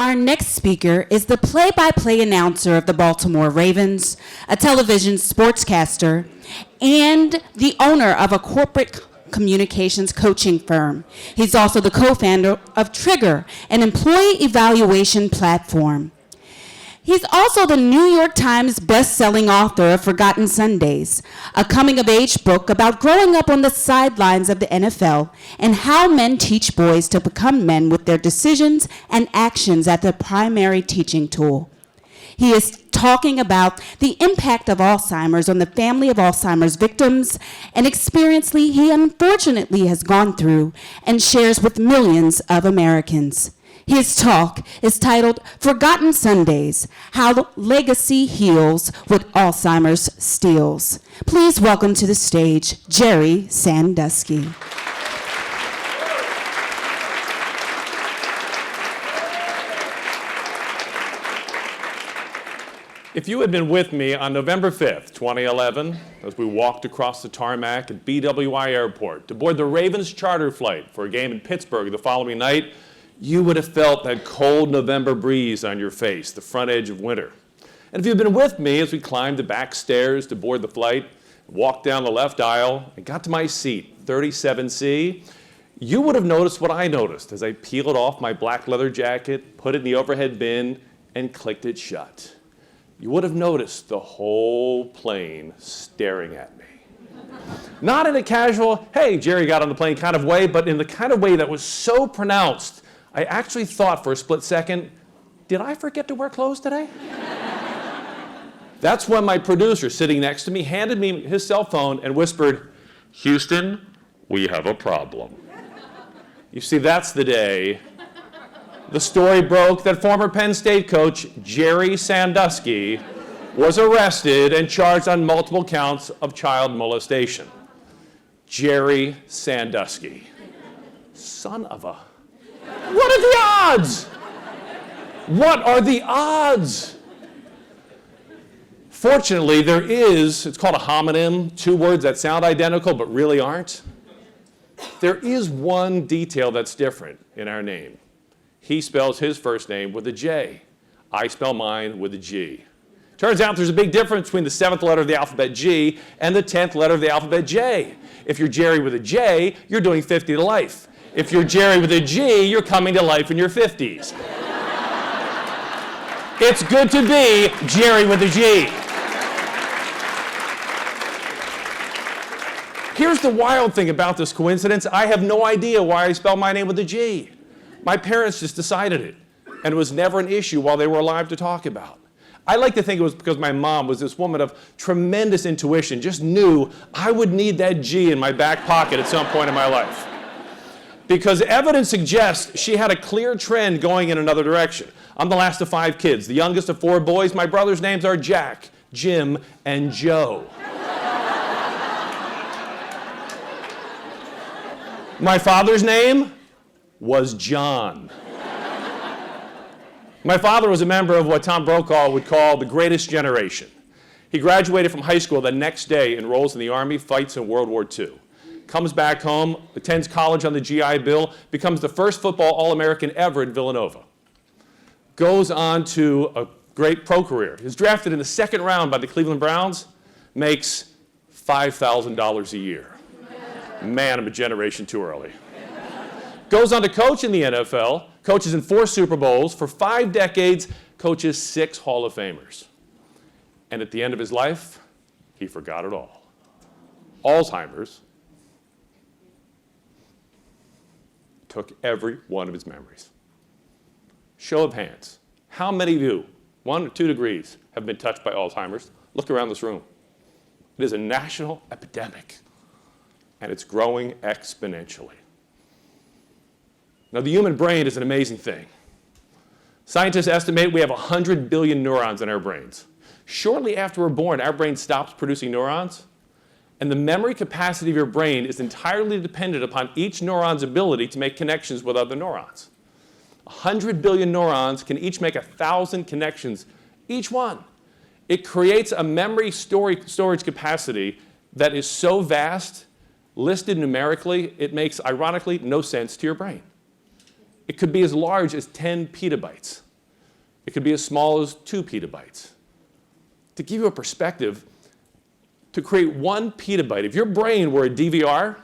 Our next speaker is the play-by-play announcer of the Baltimore Ravens, a television sportscaster, and the owner of a corporate communications coaching firm. He's also the co-founder of Trigger, an employee evaluation platform. He's also the New York Times best-selling author of Forgotten Sundays, a coming-of-age book about growing up on the sidelines of the NFL and how men teach boys to become men with their decisions and actions as the primary teaching tool. He is talking about the impact of Alzheimer's on the family of Alzheimer's victims, an experience he unfortunately has gone through and shares with millions of Americans. His talk is titled Forgotten Sundays, How Legacy Heals What Alzheimer's Steals. Please welcome to the stage, Gerry Sandusky. If you had been with me on November 5th, 2011, as we walked across the tarmac at BWI Airport to board the Ravens charter flight for a game in Pittsburgh the following night, you would have felt that cold November breeze on your face, the front edge of winter. And if you'd been with me as we climbed the back stairs to board the flight, walked down the left aisle, and got to my seat, 37C, you would have noticed what I noticed as I peeled off my black leather jacket, put it in the overhead bin, and clicked it shut. You would have noticed the whole plane staring at me. Not in a casual, hey, Gerry got on the plane kind of way, but in the kind of way that was so pronounced, I actually thought for a split second, did I forget to wear clothes today? That's when my producer sitting next to me handed me his cell phone and whispered, Houston, we have a problem. You see, that's the day the story broke that former Penn State coach Gerry Sandusky was arrested and charged on multiple counts of child molestation. Gerry Sandusky. Son of a... What are the odds? What are the odds? Fortunately, it's called a homonym, two words that sound identical but really aren't. There is one detail that's different in our name. He spells his first name with a J. I spell mine with a G. Turns out there's a big difference between the 7th letter of the alphabet G and the 10th letter of the alphabet J. If you're Gerry with a J, you're doing 50 to life. If you're Gerry with a G, you're coming to life in your 50s. It's good to be Gerry with a G. Here's the wild thing about this coincidence. I have no idea why I spell my name with a G. My parents just decided it, and it was never an issue while they were alive to talk about. I like to think it was because my mom was this woman of tremendous intuition, just knew I would need that G in my back pocket at some point in my life. Because evidence suggests she had a clear trend going in another direction. I'm the last of 5 kids, the youngest of 4 boys. My brother's names are Jack, Jim, and Joe. My father's name was John. My father was a member of what Tom Brokaw would call the greatest generation. He graduated from high school the next day, enrolls in the Army, fights in World War II. Comes back home, attends college on the GI Bill, becomes the first football All-American ever at Villanova. Goes on to a great pro career. Is drafted in the 2nd round by the Cleveland Browns, makes $5,000 a year. Man, I'm a generation too early. Goes on to coach in the NFL, coaches in 4 Super Bowls, for 5 decades, coaches 6 Hall of Famers. And at the end of his life, he forgot it all. Alzheimer's took every one of his memories. Show of hands. How many of you, 1 or 2 degrees, have been touched by Alzheimer's? Look around this room. It is a national epidemic, and it's growing exponentially. Now, the human brain is an amazing thing. Scientists estimate we have 100 billion neurons in our brains. Shortly after we're born, our brain stops producing neurons, and the memory capacity of your brain is entirely dependent upon each neuron's ability to make connections with other neurons. 100 billion neurons can each make 1,000 connections, each one. It creates a memory storage capacity that is so vast, listed numerically, it makes, ironically, no sense to your brain. It could be as large as 10 petabytes. It could be as small as 2 petabytes. To give you a perspective, to create 1 petabyte, if your brain were a DVR,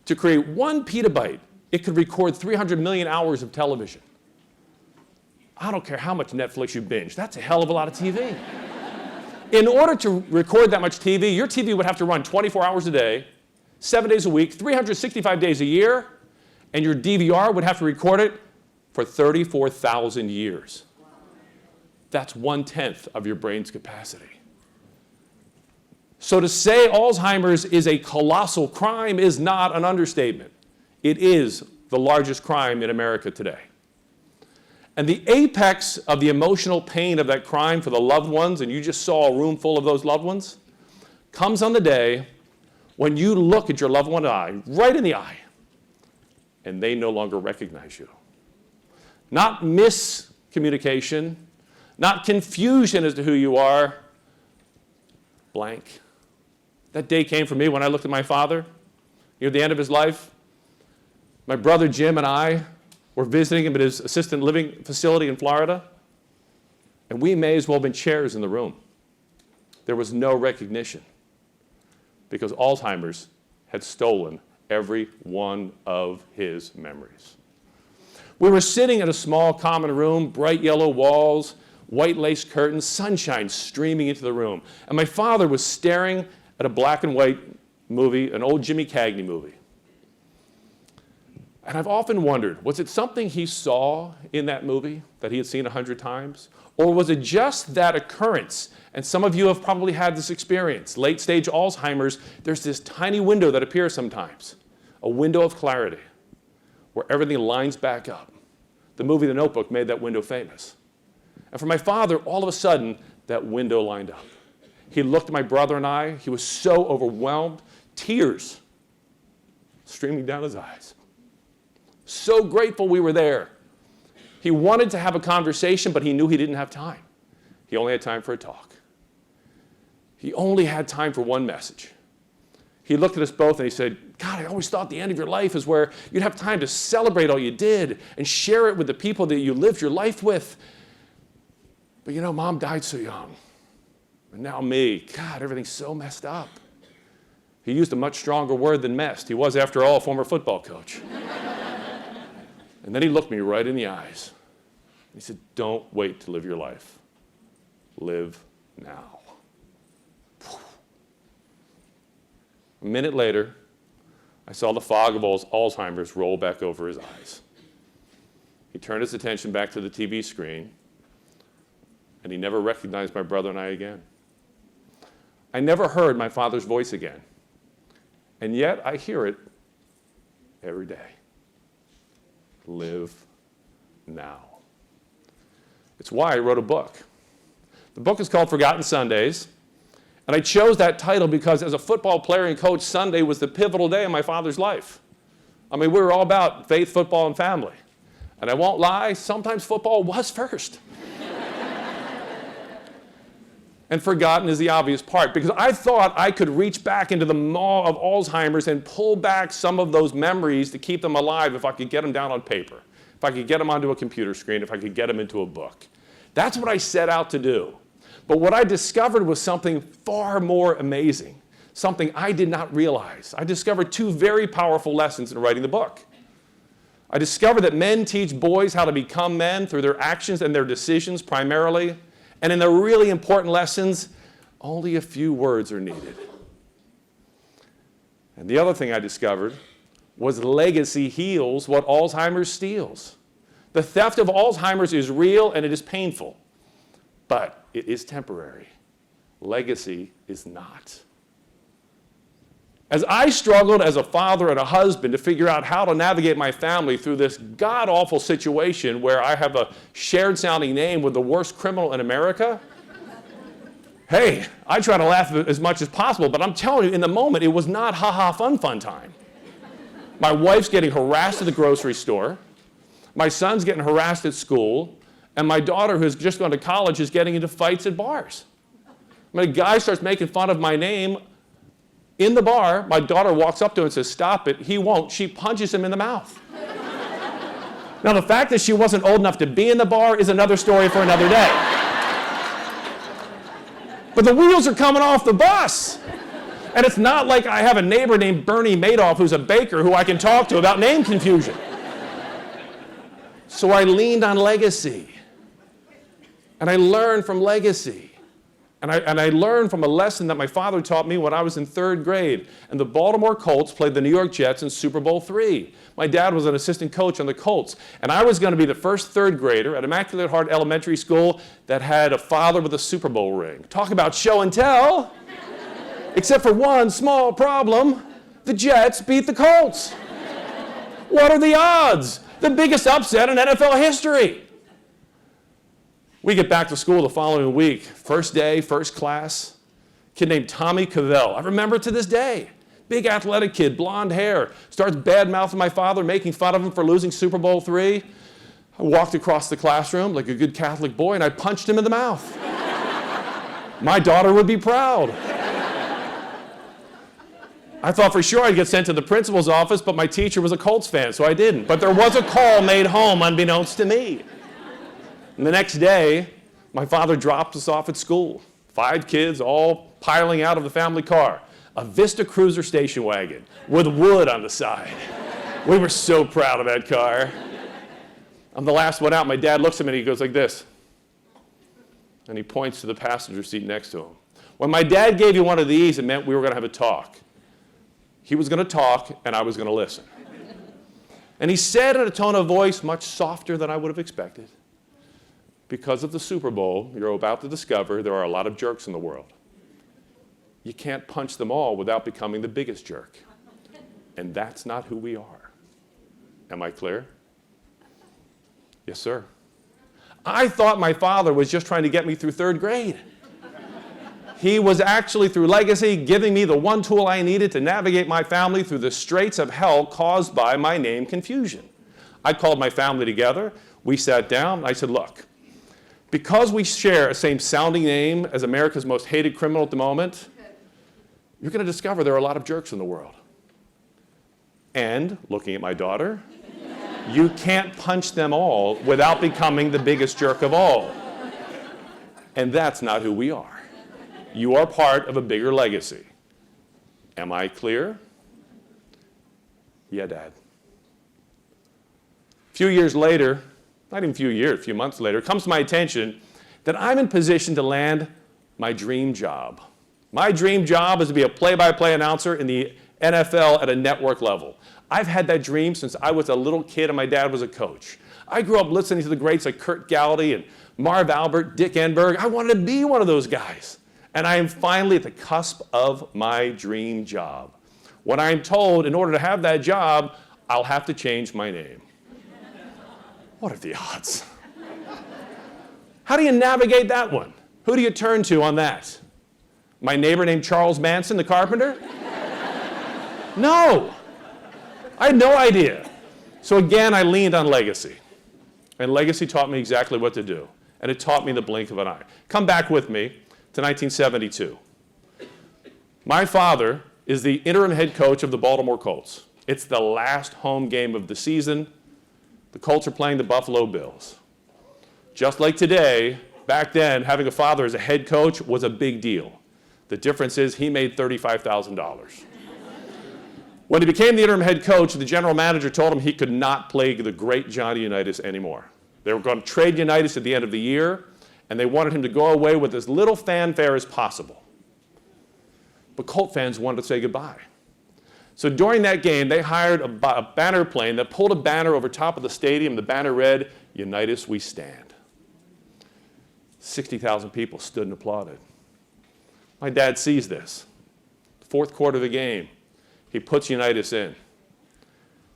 to create 1 petabyte, it could record 300 million hours of television. I don't care how much Netflix you binge. That's a hell of a lot of TV. In order to record that much TV, your TV would have to run 24 hours a day, 7 days a week, 365 days a year, and your DVR would have to record it for 34,000 years. That's 1/10 of your brain's capacity. So to say Alzheimer's is a colossal crime is not an understatement. It is the largest crime in America today. And the apex of the emotional pain of that crime for the loved ones, and you just saw a room full of those loved ones, comes on the day when you look at your loved one's eye, right in the eye, and they no longer recognize you. Not miscommunication, not confusion as to who you are, blank. That day came for me when I looked at my father near the end of his life. My brother Jim and I were visiting him at his assisted living facility in Florida, and we may as well have been chairs in the room. There was no recognition because Alzheimer's had stolen every one of his memories. We were sitting in a small common room, bright yellow walls, white lace curtains, sunshine streaming into the room. And my father was staring at a black and white movie, an old Jimmy Cagney movie. And I've often wondered, was it something he saw in that movie that he had seen 100 times? Or was it just that occurrence? And some of you have probably had this experience. Late stage Alzheimer's, there's this tiny window that appears sometimes, a window of clarity where everything lines back up. The movie The Notebook made that window famous. And for my father, all of a sudden, that window lined up. He looked at my brother and I. He was so overwhelmed, tears streaming down his eyes. So grateful we were there. He wanted to have a conversation, but he knew he didn't have time. He only had time for a talk. He only had time for one message. He looked at us both and he said, God, I always thought the end of your life is where you'd have time to celebrate all you did and share it with the people that you lived your life with. But you know, Mom died so young. And now me, God, everything's so messed up. He used a much stronger word than messed. He was, after all, a former football coach. And then he looked me right in the eyes. He said, don't wait to live your life. Live now. A minute later, I saw the fog of Alzheimer's roll back over his eyes. He turned his attention back to the TV screen, and he never recognized my brother and I again. I never heard my father's voice again, and yet I hear it every day. Live now. It's why I wrote a book. The book is called Forgotten Sundays, and I chose that title because as a football player and coach, Sunday was the pivotal day in my father's life. I mean, we were all about faith, football, and family. And I won't lie, sometimes football was first. And forgotten is the obvious part, because I thought I could reach back into the maw of Alzheimer's and pull back some of those memories to keep them alive if I could get them down on paper, if I could get them onto a computer screen, if I could get them into a book. That's what I set out to do. But what I discovered was something far more amazing, something I did not realize. I discovered 2 very powerful lessons in writing the book. I discovered that men teach boys how to become men through their actions and their decisions primarily. And in the really important lessons, only a few words are needed. And the other thing I discovered was legacy heals what Alzheimer's steals. The theft of Alzheimer's is real and it is painful, but it is temporary. Legacy is not. As I struggled as a father and a husband to figure out how to navigate my family through this god-awful situation where I have a shared-sounding name with the worst criminal in America, hey, I try to laugh as much as possible, but I'm telling you, in the moment, it was not ha-ha fun time. My wife's getting harassed at the grocery store, my son's getting harassed at school, and my daughter, who's just gone to college, is getting into fights at bars. When a guy starts making fun of my name in the bar, my daughter walks up to him and says, stop it. He won't. She punches him in the mouth. Now, the fact that she wasn't old enough to be in the bar is another story for another day. But the wheels are coming off the bus. And it's not like I have a neighbor named Bernie Madoff who's a baker who I can talk to about name confusion. So I leaned on legacy. And I learned from legacy. And I learned from a lesson that my father taught me when I was in 3rd grade. And the Baltimore Colts played the New York Jets in Super Bowl III. My dad was an assistant coach on the Colts. And I was going to be the first 3rd grader at Immaculate Heart Elementary School that had a father with a Super Bowl ring. Talk about show and tell. Except for one small problem. The Jets beat the Colts. What are the odds? The biggest upset in NFL history. We get back to school the following week. First day, first class. Kid named Tommy Cavell. I remember it to this day. Big athletic kid, blonde hair. Starts bad-mouthing my father, making fun of him for losing Super Bowl III. I walked across the classroom like a good Catholic boy, and I punched him in the mouth. My daughter would be proud. I thought for sure I'd get sent to the principal's office, but my teacher was a Colts fan, so I didn't. But there was a call made home unbeknownst to me. And the next day, my father dropped us off at school. 5 kids all piling out of the family car. A Vista Cruiser station wagon with wood on the side. We were so proud of that car. I'm the last one out. My dad looks at me and he goes like this. And he points to the passenger seat next to him. When my dad gave you one of these, it meant we were going to have a talk. He was going to talk and I was going to listen. And he said in a tone of voice much softer than I would have expected, because of the Super Bowl, you're about to discover there are a lot of jerks in the world. You can't punch them all without becoming the biggest jerk. And that's not who we are. Am I clear? Yes, sir. I thought my father was just trying to get me through 3rd grade. He was actually, through legacy, giving me the one tool I needed to navigate my family through the straits of hell caused by my name confusion. I called my family together. We sat down. And I said, look, because we share a same sounding name as America's most hated criminal at the moment, you're going to discover there are a lot of jerks in the world. And, looking at my daughter, you can't punch them all without becoming the biggest jerk of all. And that's not who we are. You are part of a bigger legacy. Am I clear? Yeah, Dad. A few years later, not even a few years, a few months later, it comes to my attention that I'm in position to land my dream job. My dream job is to be a play-by-play announcer in the NFL at a network level. I've had that dream since I was a little kid and my dad was a coach. I grew up listening to the greats like Kurt Gowdy and Marv Albert, Dick Enberg. I wanted to be one of those guys. And I am finally at the cusp of my dream job. When I am told in order to have that job, I'll have to change my name. What are the odds? How do you navigate that one? Who do you turn to on that? My neighbor named Charles Manson, the carpenter? No. I had no idea. So again, I leaned on legacy. And legacy taught me exactly what to do. And it taught me in the blink of an eye. Come back with me to 1972. My father is the interim head coach of the Baltimore Colts. It's the last home game of the season. The Colts are playing the Buffalo Bills. Just like today, back then, having a father as a head coach was a big deal. The difference is he made $35,000. When he became the interim head coach, the general manager told him he could not play the great Johnny Unitas anymore. They were going to trade Unitas at the end of the year, and they wanted him to go away with as little fanfare as possible. But Colt fans wanted to say goodbye. So during that game, they hired a banner plane that pulled a banner over top of the stadium. The banner read, "Unitas we stand." 60,000 people stood and applauded. My dad sees this. 4th quarter of the game, he puts Unitas in.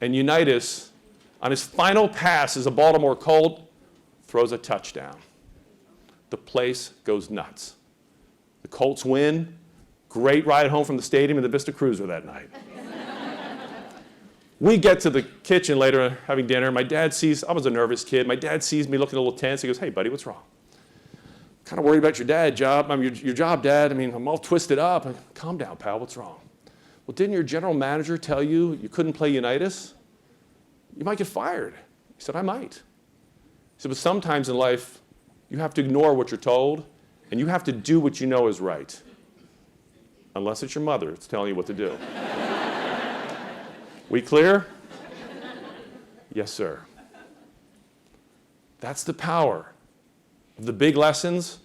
And Unitas, on his final pass as a Baltimore Colt, throws a touchdown. The place goes nuts. The Colts win. Great ride home from the stadium in the Vista Cruiser that night. We get to the kitchen later having dinner. My dad sees, I was a nervous kid. My dad sees me looking a little tense. He goes, "Hey, buddy, what's wrong?" "Kind of worried about your job. Your job, Dad. I'm all twisted up." "Calm down, pal. What's wrong?" "Well, didn't your general manager tell you you couldn't play Unitas? You might get fired." He said, I might. He said, but sometimes in life, you have to ignore what you're told, and you have to do what you know is right. Unless it's your mother that's telling you what to do. We clear? Yes, sir. That's the power of the big lessons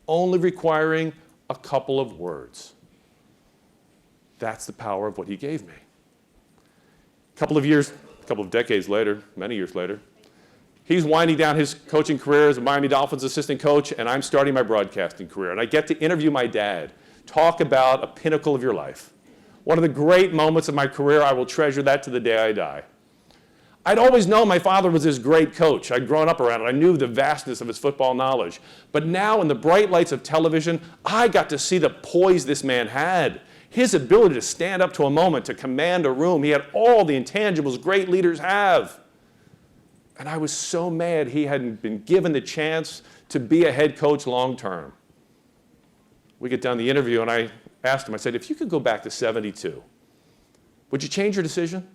only requiring a couple of words. That's the power of what he gave me. A couple of decades later, many years later, he's winding down his coaching career as a Miami Dolphins assistant coach, and I'm starting my broadcasting career. And I get to interview my dad, talk about a pinnacle of your life. One of the great moments of my career, I will treasure that to the day I die. I'd always known my father was this great coach. I'd grown up around it. I knew the vastness of his football knowledge. But now, in the bright lights of television, I got to see the poise this man had. His ability to stand up to a moment, to command a room. He had all the intangibles great leaders have. And I was so mad he hadn't been given the chance to be a head coach long term. We get done the interview, and I asked him, I said, if you could go back to 72, would you change your decision?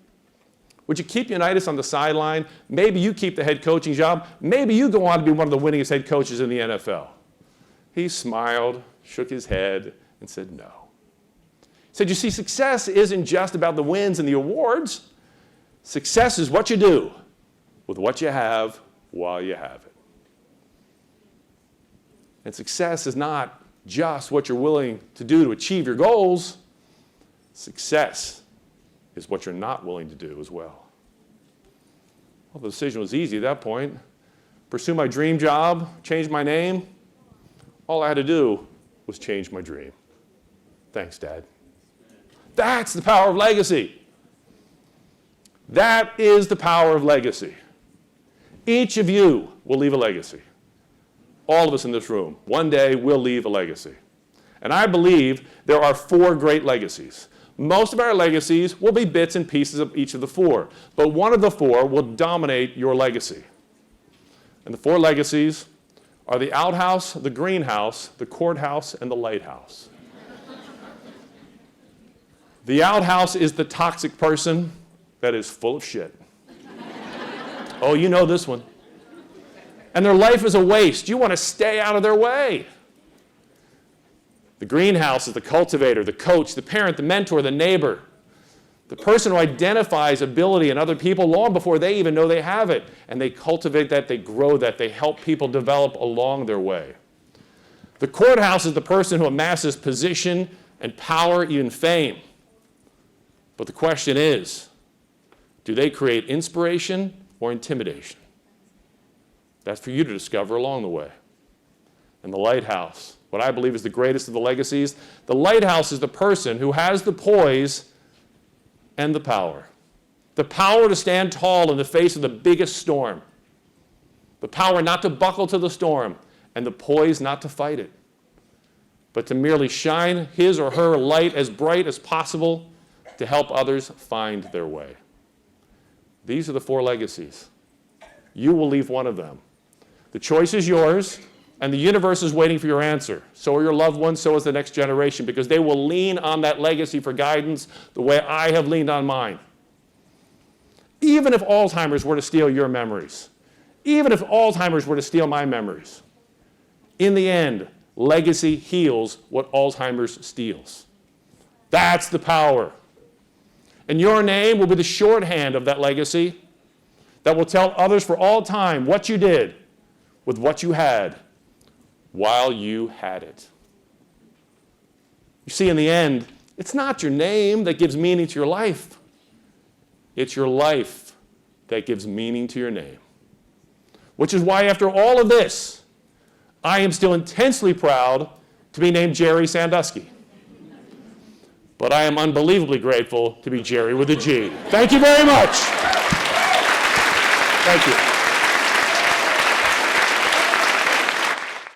Would you keep Unitas on the sideline? Maybe you keep the head coaching job. Maybe you go on to be one of the winningest head coaches in the NFL. He smiled, shook his head, and said no. He said, you see, success isn't just about the wins and the awards. Success is what you do with what you have while you have it. And success is not just what you're willing to do to achieve your goals. Success is what you're not willing to do as well. Well, the decision was easy at that point. Pursue my dream job, change my name. All I had to do was change my dream. Thanks, Dad. That's the power of legacy. That is the power of legacy. Each of you will leave a legacy. All of us in this room, one day will leave a legacy. And I believe there are 4 great legacies. Most of our legacies will be bits and pieces of each of the 4, but one of the 4 will dominate your legacy. And the 4 legacies are the outhouse, the greenhouse, the courthouse, and the lighthouse. The outhouse is the toxic person that is full of shit. Oh, you know this one. And their life is a waste. You want to stay out of their way. The greenhouse is the cultivator, the coach, the parent, the mentor, the neighbor, the person who identifies ability in other people long before they even know they have it. And they cultivate that, they grow that, they help people develop along their way. The courthouse is the person who amasses position and power, even fame. But the question is, do they create inspiration or intimidation? That's for you to discover along the way. And the lighthouse, what I believe is the greatest of the legacies, the lighthouse is the person who has the poise and the power. The power to stand tall in the face of the biggest storm. The power not to buckle to the storm, and the poise not to fight it, but to merely shine his or her light as bright as possible to help others find their way. These are the 4 legacies. You will leave one of them. The choice is yours, and the universe is waiting for your answer. So are your loved ones, so is the next generation, because they will lean on that legacy for guidance the way I have leaned on mine. Even if Alzheimer's were to steal your memories, even if Alzheimer's were to steal my memories, in the end, legacy heals what Alzheimer's steals. That's the power. And your name will be the shorthand of that legacy that will tell others for all time what you did with what you had while you had it. You see, in the end, it's not your name that gives meaning to your life. It's your life that gives meaning to your name. Which is why, after all of this, I am still intensely proud to be named Gerry Sandusky. But I am unbelievably grateful to be Gerry with a G. Thank you very much. Thank you.